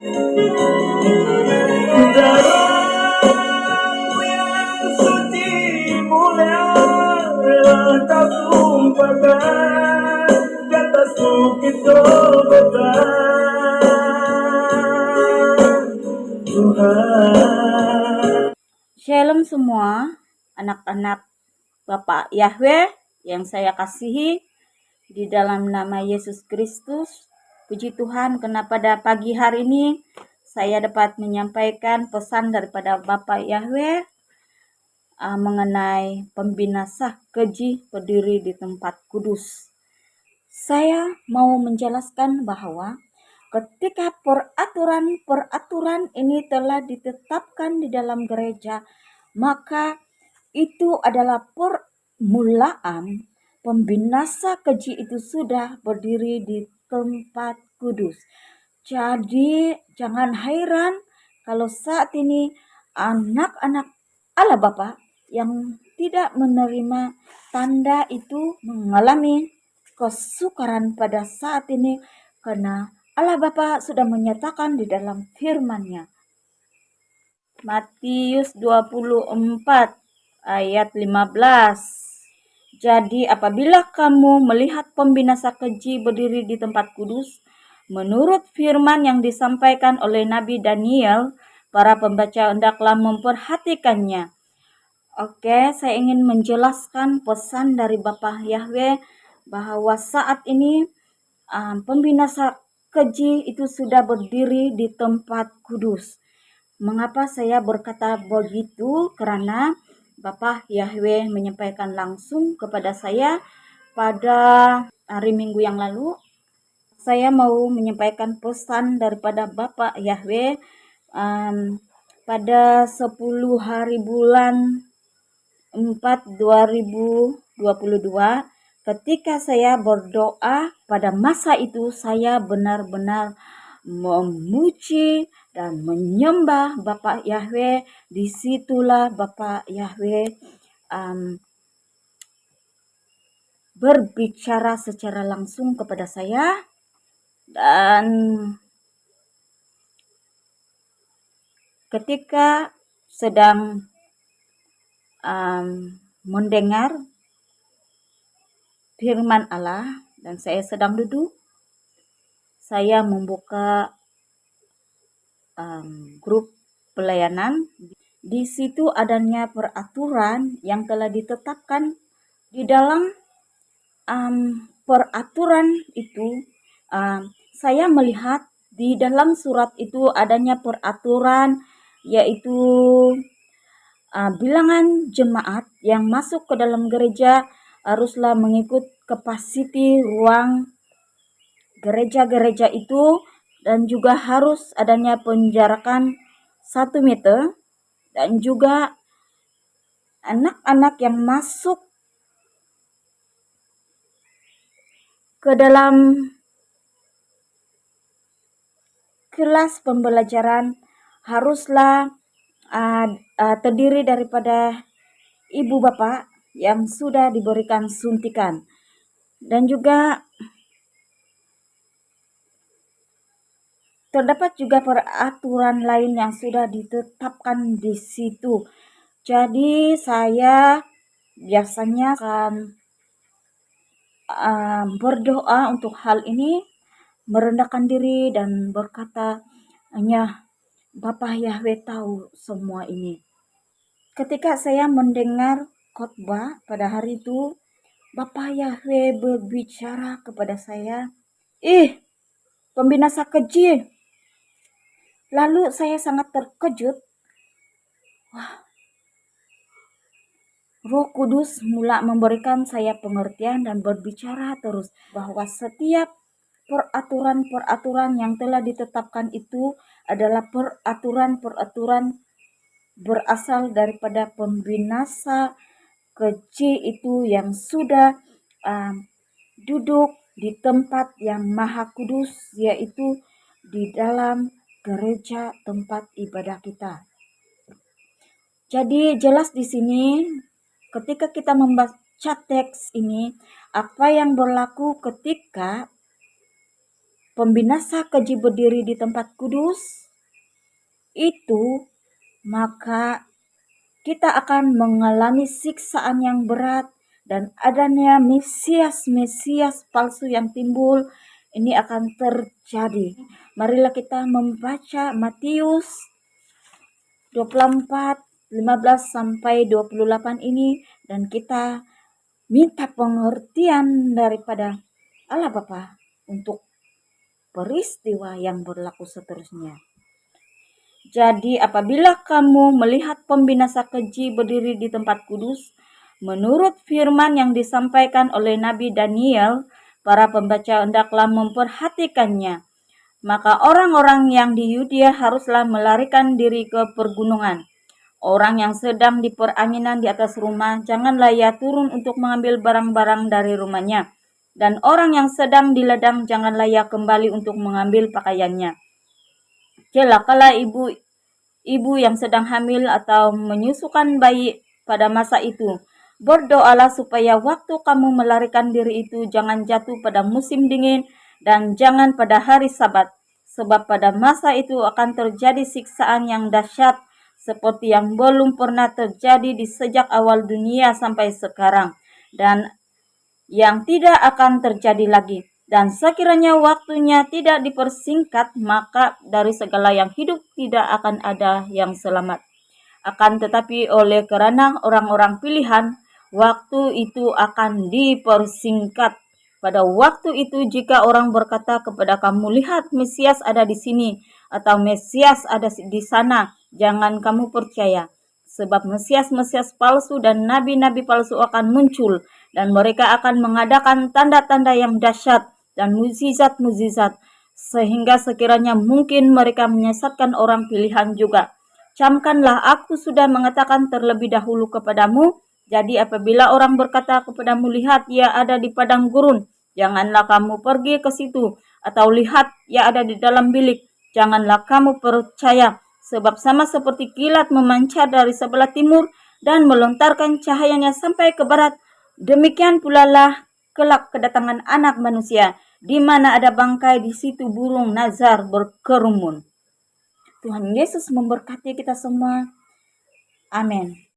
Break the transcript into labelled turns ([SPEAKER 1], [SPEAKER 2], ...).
[SPEAKER 1] Darahmu yang suci mulia tak tumpahkan di atas bukit Golgota, Tuhan.
[SPEAKER 2] Shalom semua anak-anak Bapak Yahweh yang saya kasihi di dalam nama Yesus Kristus. Puji Tuhan karena pada pagi hari ini saya dapat menyampaikan pesan daripada Bapak Yahweh mengenai pembina sah keji berdiri di tempat kudus. Saya mau menjelaskan bahwa ketika peraturan ini telah ditetapkan di dalam gereja, maka itu adalah permulaan pembinasa keji itu sudah berdiri di tempat kudus. Jadi jangan heran kalau saat ini anak-anak Allah Bapa yang tidak menerima tanda itu mengalami kesukaran pada saat ini karena Allah Bapa sudah menyatakan di dalam firman-Nya. Matius 24 ayat 15. Jadi apabila kamu melihat pembinasa keji berdiri di tempat kudus, menurut firman yang disampaikan oleh Nabi Daniel, para pembaca hendaklah memperhatikannya. Oke, saya ingin menjelaskan pesan dari Bapak Yahweh bahwa saat ini pembinasa keji itu sudah berdiri di tempat kudus. Mengapa saya berkata begitu? Karena Bapak Yahweh menyampaikan langsung kepada saya pada hari Minggu yang lalu. Saya mau menyampaikan pesan daripada Bapak Yahweh pada 10 hari bulan 4 2022. Ketika saya berdoa pada masa itu, saya benar-benar memuji dan menyembah Bapak Yahweh. Disitulah Bapak Yahweh berbicara secara langsung kepada saya, dan ketika sedang mendengar firman Allah dan saya sedang duduk, saya membuka grup pelayanan. Di situ adanya peraturan yang telah ditetapkan. Di dalam peraturan itu saya melihat di dalam surat itu adanya peraturan, yaitu bilangan jemaat yang masuk ke dalam gereja haruslah mengikut kapasiti ruang gereja-gereja itu, dan juga harus adanya penjarakan 1 meter, dan juga anak-anak yang masuk ke dalam kelas pembelajaran haruslah terdiri daripada ibu bapak yang sudah diberikan suntikan. Dan juga terdapat juga peraturan lain yang sudah ditetapkan di situ. Jadi saya biasanya akan berdoa untuk hal ini, merendahkan diri dan berkata, hanya Bapak Yahweh tahu semua ini. Ketika saya mendengar khotbah pada hari itu, Bapak Yahweh berbicara kepada saya, pembinasa keji. Lalu saya sangat terkejut. Wah, Roh Kudus mula memberikan saya pengertian dan berbicara terus bahwa setiap peraturan-peraturan yang telah ditetapkan itu adalah peraturan-peraturan berasal daripada pembinasa keji itu yang sudah duduk di tempat yang maha kudus, yaitu di dalam gereja tempat ibadah kita. Jadi jelas di sini ketika kita membaca teks ini, apa yang berlaku ketika pembinasa keji berdiri di tempat kudus, itu maka kita akan mengalami siksaan yang berat dan adanya Mesias palsu yang timbul. Ini akan terjadi. Marilah kita membaca Matius 24, 15 sampai 28 ini dan kita minta pengertian daripada Allah Bapa untuk peristiwa yang berlaku seterusnya. Jadi apabila kamu melihat pembinasa keji berdiri di tempat kudus, menurut firman yang disampaikan oleh Nabi Daniel, para pembaca hendaklah memperhatikannya. Maka orang-orang yang di Yudea haruslah melarikan diri ke pergunungan. Orang yang sedang di peranginan di atas rumah, janganlah ia turun untuk mengambil barang-barang dari rumahnya. Dan orang yang sedang di ladang, janganlah ia kembali untuk mengambil pakaiannya. Celakalah ibu yang sedang hamil atau menyusukan bayi pada masa itu. Berdoalah supaya waktu kamu melarikan diri itu jangan jatuh pada musim dingin dan jangan pada hari Sabat. Sebab pada masa itu akan terjadi siksaan yang dahsyat seperti yang belum pernah terjadi di sejak awal dunia sampai sekarang. Dan yang tidak akan terjadi lagi. Dan sekiranya waktunya tidak dipersingkat, maka dari segala yang hidup tidak akan ada yang selamat. Akan tetapi oleh karena orang-orang pilihan, waktu itu akan dipersingkat. Pada waktu itu jika orang berkata kepada kamu, lihat Mesias ada di sini, atau Mesias ada di sana, jangan kamu percaya. Sebab Mesias-Mesias palsu dan nabi-nabi palsu akan muncul, dan mereka akan mengadakan tanda-tanda yang dahsyat dan mukjizat-mukjizat, sehingga sekiranya mungkin mereka menyesatkan orang pilihan juga. Camkanlah, aku sudah mengatakan terlebih dahulu kepadamu. Jadi apabila orang berkata kepadamu, lihat ia ada di padang gurun, janganlah kamu pergi ke situ. Atau lihat ia ada di dalam bilik, janganlah kamu percaya. Sebab sama seperti kilat memancar dari sebelah timur dan melontarkan cahayanya sampai ke barat, demikian pula lah kelak kedatangan Anak Manusia. Di mana ada bangkai, di situ burung nazar berkerumun. Tuhan Yesus memberkati kita semua. Amin.